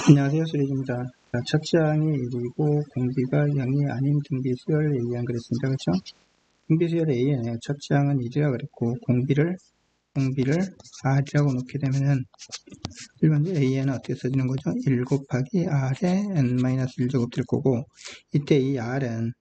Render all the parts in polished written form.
안녕하세요. 수리입니다. 첫째 항이 1이고 공비가 0이 아닌 등비 수열을 얘기한 그랬습니다. 그렇죠? 등비 수열 A에는 첫째 항은 1이라 그랬고 공비를 R이라고 놓게 되면은 1번째 A에는 어떻게 써지는 거죠? 1 곱하기 R에 n-1제곱 될 거고, 이때 이 R은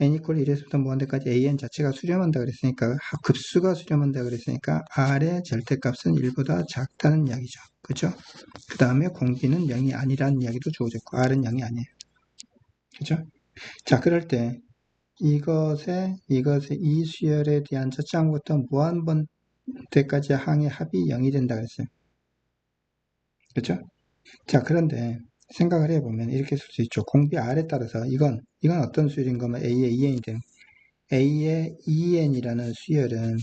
n 이퀄 1에서부터 무한대까지 an 자체가 수렴한다 그랬으니까, 급수가 수렴한다 그랬으니까 R의 절대값은 1보다 작다는 이야기죠. 그렇죠? 그 다음에 공비는 0이 아니라는 이야기도 주어졌고 R은 0이 아니에요. 그죠? 자, 그럴 때 이것의 이 수열에 대한 첫째 항부터 무한번대까지 항의 합이 0이 된다 그랬어요. 그렇죠? 자, 그런데 생각을 해보면 이렇게 쓸 수 있죠. 공비 R에 따라서 이건 어떤 수열인 거면 A의 2n이 되는, A의 2n이라는 수열은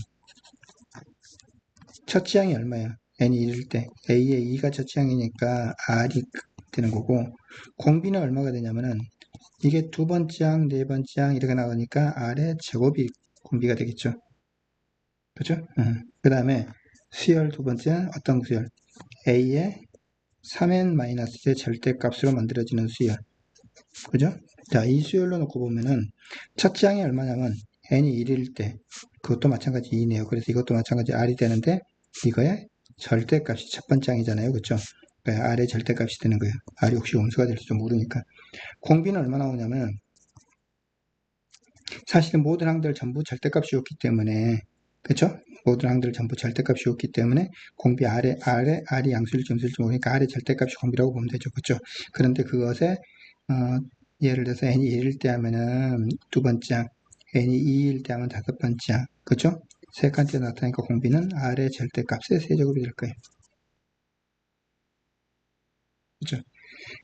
첫째 항이 얼마예요? n이 1일 때 A의 2가 첫째 항이니까 R이 되는 거고, 공비는 얼마가 되냐면은 이게 두 번째 항, 네 번째 항 이렇게 나오니까 R의 제곱이 공비가 되겠죠. 그죠? 그 다음에 수열 두 번째 어떤 수열? A의 3n-의 절대값으로 만들어지는 수열. 그죠? 자, 이 수열로 놓고 보면은 첫째 항이 얼마냐면 n이 1일 때 그것도 마찬가지 2네요. 그래서 이것도 마찬가지 R이 되는데 이거의 절대값이 첫 번째 항이잖아요. 그죠? 그러니까 R의 절대값이 되는 거예요. R이 혹시 음수가 될지 좀 모르니까. 공비는 얼마 나오냐면 사실은 모든 항들 전부 절대값이었기 때문에, 그쵸? 모든 항들 전부 절대값이었기 때문에 공비 R이 양수일지 음수일지 모르니까 R의 절대값이 공비라고 보면 되죠. 그쵸? 그런데 그것에 예를 들어서 n이 1일 때 하면은 두 번째 항, n이 2일 때 하면 다섯 번째 항, 그쵸? 세 칸째 나타나니까 공비는 R의 절대값의 세제곱이 될 거예요. 그쵸?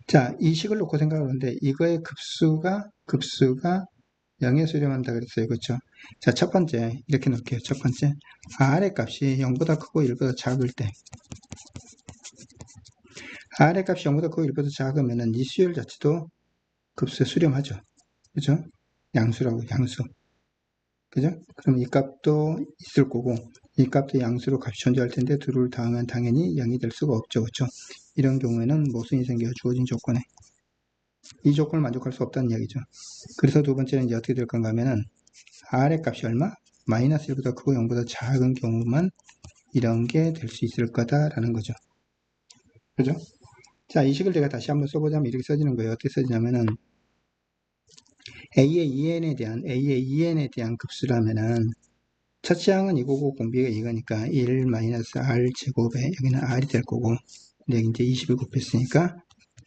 자, 이 식을 놓고 생각을 하는데 이거의 급수가 0에 수렴한다 그랬어요. 그렇죠? 자, 첫 번째 이렇게 놓을게요. 첫 번째 R의 값이 0보다 크고 1보다 작을 때, R의 값이 0보다 크고 1보다 작으면은 이 수열 자체도 급수에 수렴하죠. 그죠? 양수라고, 양수. 그죠? 그럼 이 값도 있을 거고 이 값도 양수로 값이 존재할 텐데 둘을 더하면 당연히 0이 될 수가 없죠. 그렇죠? 이런 경우에는 모순이 생겨 주어진 조건에 이 조건을 만족할 수 없다는 이야기죠. 그래서 두 번째는 이제 어떻게 될 건가 하면은 R의 값이 얼마? 마이너스 1보다 크고 0보다 작은 경우만 이런 게 될 수 있을 거다라는 거죠. 그죠? 자, 이 식을 제가 다시 한번 써보자면 이렇게 써지는 거예요. 어떻게 써지냐면은 A의 2n에 대한 급수라면은 첫째 항은 이거고 공비가 이거니까 1 마이너스 R 제곱에 여기는 R이 될 거고, 여기 이제 20을 곱했으니까,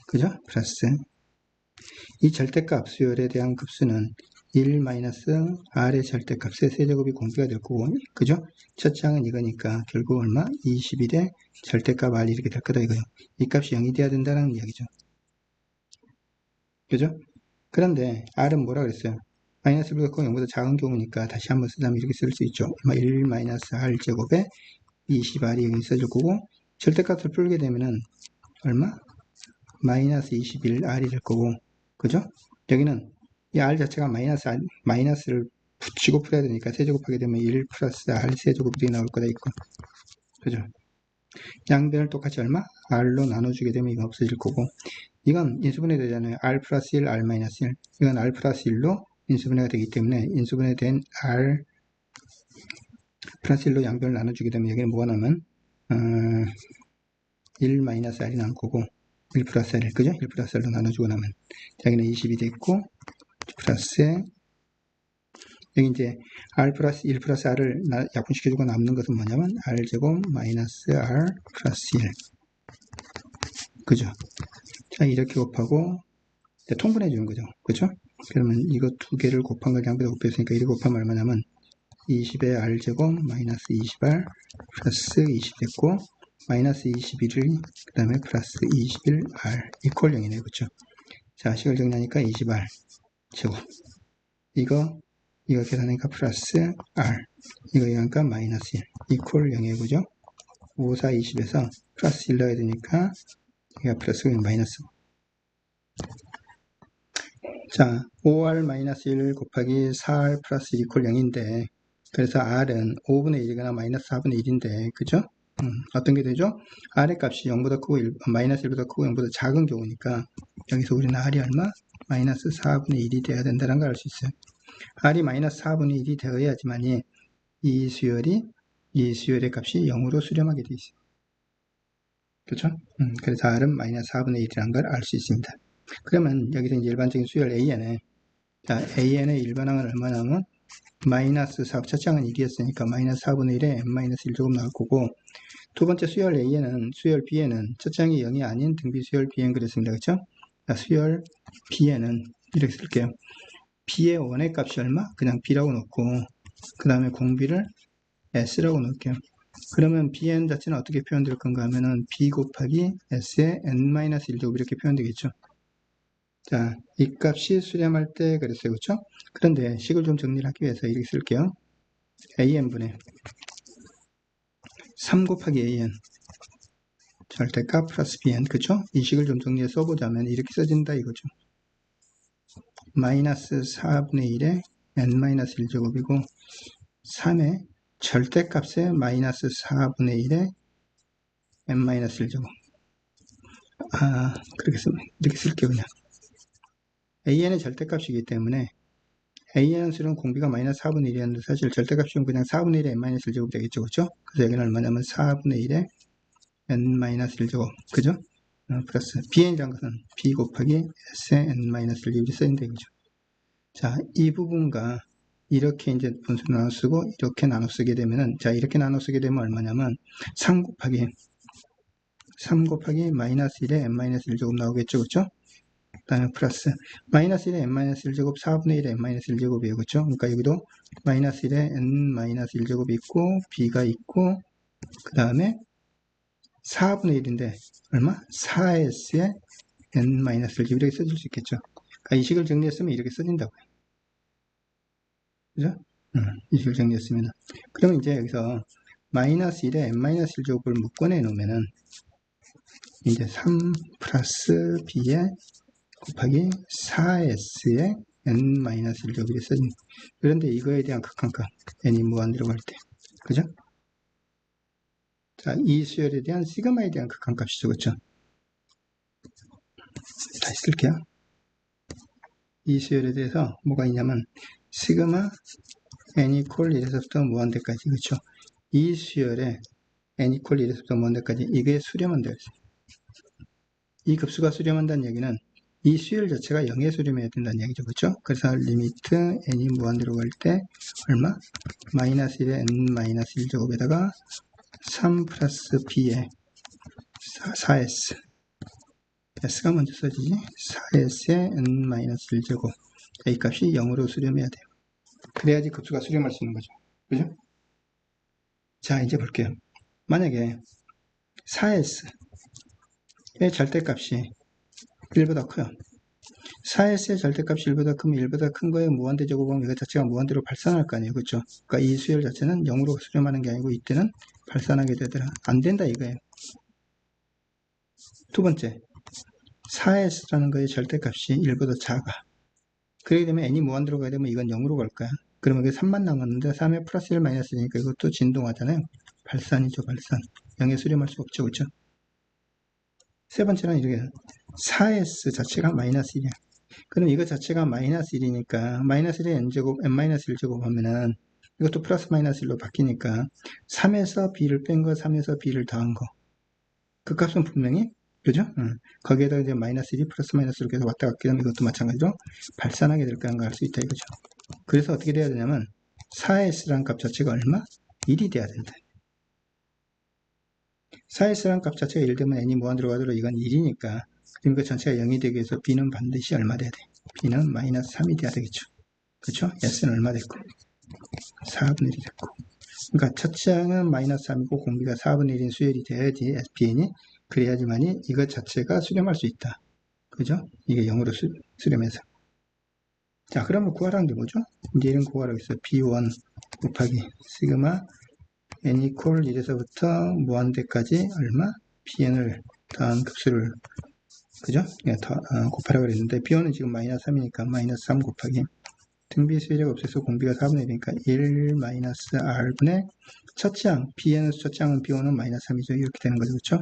그죠? 플러스 이 절대값 수열에 대한 급수는 1 마이너스 R의 절대값의 세제곱이 공비가 될 거고, 그죠? 첫째 항은 이거니까 결국 얼마? 21의 절대값 R 이렇게 될 거다 이거요. 이 값이 0이 돼야 된다는 이야기죠. 그죠? 그런데 R은 뭐라 그랬어요? 마이너스 1보다 크고 0보다 작은 경우니까 다시 한번 쓰자면 이렇게 쓸 수 있죠. 1 마이너스 R 제곱에 20R이 여기 있어질 거고, 절대값을 풀게 되면은 얼마? 마이너스 21R이 될 거고, 그죠? 여기는 이 R 자체가 마이너스를 붙이고 풀어야 되니까 세제곱하게 되면 1 플러스 R 세제곱이 나올 거다 있고, 그죠? 양변을 똑같이 얼마? R로 나눠주게 되면 이거 없어질 거고, 이건 인수분해 되잖아요. R 플러스 1, R 마이너스 1. 이건 R 플러스 1로 인수분해가 되기 때문에 인수분해된 R 플러스 1로 양변을 나눠주게 되면 여기는 뭐가 나면 1 마이너스 R이 나올 거고, 1 플러스 R, 그죠? 1 플러스 R로 나눠주고 나면 여기는 20이 됐고, 플러스에 여기 이제 R 플러스 1 플러스 R을 약분시켜주고 남는 것은 뭐냐면 R제곱 마이너스 R 플러스 1. 그죠? 자, 이렇게 곱하고 통분해 주는 거죠. 그죠? 그러면 이거 두 개를 곱한 걸 양배로 곱했으니까 이렇게 곱하면 얼마냐면 20의 R제곱 마이너스 20R 플러스 20 됐고, 마이너스 21을 그 다음에 플러스 21R 이퀄 0이네요. 그쵸? 자, 식을 정리하니까 20R 제곱, 이거 계산하니까 플러스 R, 이거 하니까 마이너스 1 이퀄 0이에요. 그죠? 5, 4, 20에서 플러스 1 넣어야 되니까 여기가 플러스 마이너스. 자, 5R 마이너스 1 곱하기 4R 플러스 1 이퀄 0인데, 그래서 R은 5분의 1이거나 마이너스 4분의 1인데, 그죠? 어떤 게 되죠? R의 값이 0보다 크고 마이너스 1보다 크고 0보다 작은 경우니까 여기서 우리는 R이 얼마? 마이너스 4분의 1이 돼야 된다는 걸 알 수 있어요. R이 마이너스 4분의 1이 되어야지만이 이 수열의 값이 0으로 수렴하게 돼 있어요. 그렇죠? 그래서 R은 마이너스 4분의 1이라는 걸 알 수 있습니다. 그러면 여기서 이제 일반적인 수열 AN에 자, AN의 일반항은 얼마냐면 마이너스 4, 첫 항은 1이었으니까 마이너스 4분의 1에 n-1제곱 나올 거고 두 번째 수열 A에는 수열 B에는 첫 항이 0이 아닌 등비 수열 Bn 그랬습니다. 그렇죠? 자, 수열 B에는 이렇게 쓸게요. B의 원의 값이 얼마? 그냥 B라고 놓고 그 다음에 공비를 S라고 놓을게요. 그러면 Bn 자체는 어떻게 표현될 건가 하면은 B 곱하기 S의 n-1제곱 이렇게 표현되겠죠. 자, 이 값이 수렴할 때 그랬어요. 그렇죠? 그런데 식을 좀 정리를 하기 위해서 이렇게 쓸게요. AN분의 3 곱하기 AN 절대값 플러스 BN 그쵸? 이 식을 좀 정리해서 써보자면 이렇게 써진다 이거죠. 마이너스 4분의 1에 n-1제곱이고 3의 절대값에 마이너스 4분의 1에 n-1제곱 그렇게 쓰면 이렇게 쓸게요. 그냥 AN의 절대값이기 때문에 AN은 수는 공비가 마이너스 4분의 1이었는데 사실 절대값이면 그냥 4분의 1에 n-1제곱 되겠죠. 그쵸? 그래서 여기는 얼마냐면 4분의 1에 n-1제곱 그죠? 플러스 bn이라는 것은 b 곱하기 s의 n-1제곱이 써있는데 그죠? 자, 이 부분과 이렇게 이제 분수를 나눠 쓰고 이렇게 나눠 쓰게 되면은 자 이렇게 나눠 쓰게 되면 얼마냐면 3 곱하기 마이너스 1에 n-1제곱 나오겠죠. 그죠? 그 다음에 플러스 마이너스 1에 n-1제곱 4분의 1에 n-1제곱이에요. 그죠? 그러니까 여기도 마이너스 1에 n-1제곱이 있고 b가 있고 그 다음에 4분의 1인데 얼마? 4s에 n-1제곱 이렇게 써줄 수 있겠죠. 그러니까 이 식을 정리했으면 이렇게 써진다고요. 그죠? 이 식을 정리했으면 그러면 이제 여기서 마이너스 1에 n-1제곱을 묶어내 놓으면은 이제 3 플러스 b에 곱하기 4s에 n-1제곱이 써진 그런데 이거에 대한 극한값 n이 무한대로 갈 때 그죠? 자, 이 수열에 대한 시그마에 대한 극한값이죠. 그렇죠? 다시 쓸게요. 이 수열에 대해서 뭐가 있냐면 시그마 n 이퀄 1에서부터 무한대까지 그렇죠? 이 수열에 n 이퀄 1에서부터 무한대까지 이게 수렴한다 그랬어요. 이 급수가 수렴한다는 얘기는 이 수열 자체가 0에 수렴해야 된다는 얘기죠. 그렇죠? 그래서 리미트 n이 무한대로 갈 때 얼마? 마이너스 1에 n-1제곱에다가 3 플러스 b에 4s s가 먼저 써지지 4s에 n-1제곱 이 값이 0으로 수렴해야 돼요. 그래야지 급수가 수렴할 수 있는 거죠. 그죠? 자, 이제 볼게요. 만약에 4s의 절대값이 1보다 커요. 4s의 절대값이 1보다 크면 1보다 큰 거에 무한대 제곱하면 이거 자체가 무한대로 발산할 거 아니에요. 그렇죠? 그러니까 이 수열 자체는 0으로 수렴하는 게 아니고 이때는 발산하게 되더라. 안 된다 이거예요. 두 번째, 4s라는 거의 절대값이 1보다 작아. 그렇게 되면 n이 무한대로 가게 되면 이건 0으로 갈 거야. 그러면 이게 3만 남았는데 3에 플러스 1 마이너스 1이니까 이것도 진동하잖아요. 발산이죠. 발산. 0에 수렴할 수 없죠. 그렇죠? 세 번째는 이렇게 4s 자체가 마이너스 1이야. 그럼 이거 자체가 마이너스 1이니까 마이너스 1에 n제곱, n-1제곱 하면은 이것도 플러스 마이너스 1로 바뀌니까 3에서 b를 뺀 거, 3에서 b를 더한 거. 그 값은 분명히 그죠? 거기에다 이제 마이너스 1이 플러스 마이너스 이렇게 왔다 갔게 되면 이것도 마찬가지로 발산하게 될 거라는 걸 알 수 있다 이거죠. 그래서 어떻게 돼야 되냐면 4s라는 값 자체가 얼마? 1이 돼야 된다. 4s라는 값 자체가 1 되면 n이 무한대로 가도록 이건 1이니까 그럼 그 전체가 0이 되기 위해서 b는 반드시 얼마 돼야 돼? b는 마이너스 3이 돼야 되겠죠. 그렇죠? s는 얼마 됐고 4분의 1이 됐고 그러니까 첫째 항은 마이너스 3이고 공비가 4분의 1인 수열이 돼야지 SPN이 그래야지만이 이것 자체가 수렴할 수 있다. 그죠? 이게 0으로 수렴해서. 자, 그러면 구하라는 게 뭐죠? 이제 이런 구하라고 있어요. B1 곱하기 시그마 n 이퀄 1에서부터 무한대까지 얼마? bn을 더한 급수를 그죠? 곱하라고 그랬는데 b1은 지금 마이너스 3이니까 마이너스 3 곱하기 등비수열이가 없어서 공비가 4분의 1이니까 1 마이너스 r분의 첫장, b의 첫장은 b5는 마이너스 3이죠. 이렇게 되는 거죠. 그렇죠?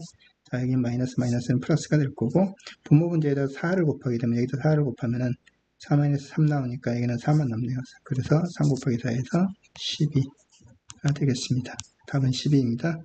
자, 여기 마이너스 마이너스는 플러스가 될 거고, 분모 분자에다 4를 곱하게 되면 여기다 4를 곱하면은 4 마이너스 3 나오니까 여기는 4만 남네요. 그래서 3 곱하기 4에서 12가 되겠습니다. 답은 12입니다.